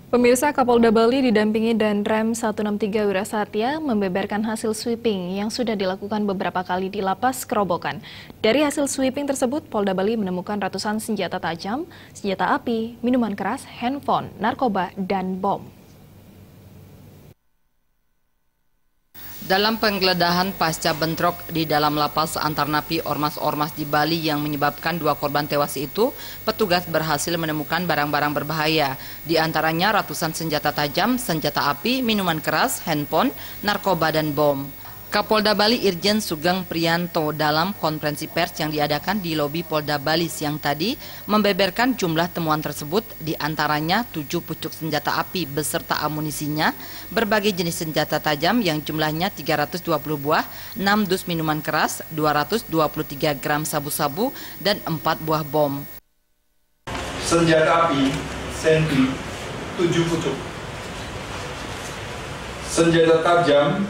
Pemirsa, Kapolda Bali didampingi Danrem 163 Wirasatya membeberkan hasil sweeping yang sudah dilakukan beberapa kali di Lapas Kerobokan. Dari hasil sweeping tersebut, Polda Bali menemukan ratusan senjata tajam, senjata api, minuman keras, handphone, narkoba, dan bom. Dalam penggeledahan pasca bentrok di dalam lapas antar napi ormas-ormas di Bali yang menyebabkan 2 korban tewas itu, petugas berhasil menemukan barang-barang berbahaya, di antaranya ratusan senjata tajam, senjata api, minuman keras, handphone, narkoba, dan bom. Kapolda Bali Irjen Sugeng Priyanto dalam konferensi pers yang diadakan di lobi Polda Bali siang tadi membeberkan jumlah temuan tersebut, di antaranya 7 pucuk senjata api beserta amunisinya, berbagai jenis senjata tajam yang jumlahnya 320 buah, 6 dus minuman keras, 223 gram sabu-sabu, dan 4 buah bom. Senjata api, senti, 7 pucuk. Senjata tajam,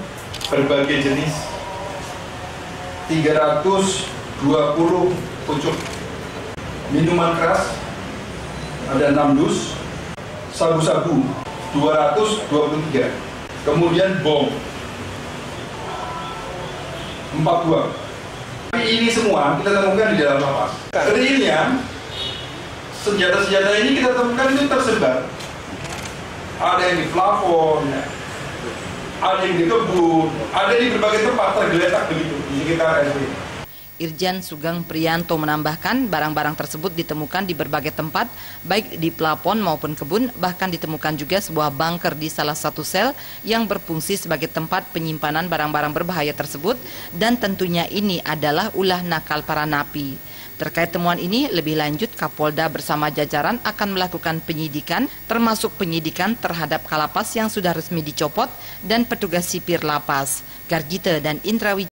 berbagai jenis, 320 pucuk. Minuman keras, ada 6 dus. Sabu-sabu, 223. Kemudian bom, 4 buah. Ini semua kita temukan di dalam lapas. Realnya, senjata-senjata ini kita temukan itu tersebar. Ada yang di plafon, ada yang di kebun, ada di berbagai tempat tergeletak begitu di sekitar SD. Irjen Sugeng Priyanto menambahkan barang-barang tersebut ditemukan di berbagai tempat, baik di plafon maupun kebun, bahkan ditemukan juga sebuah bunker di salah satu sel yang berfungsi sebagai tempat penyimpanan barang-barang berbahaya tersebut, dan tentunya ini adalah ulah nakal para napi. Terkait temuan ini, lebih lanjut Kapolda bersama jajaran akan melakukan penyidikan, termasuk penyidikan terhadap kalapas yang sudah resmi dicopot dan petugas sipir lapas. Gargita dan Indrawi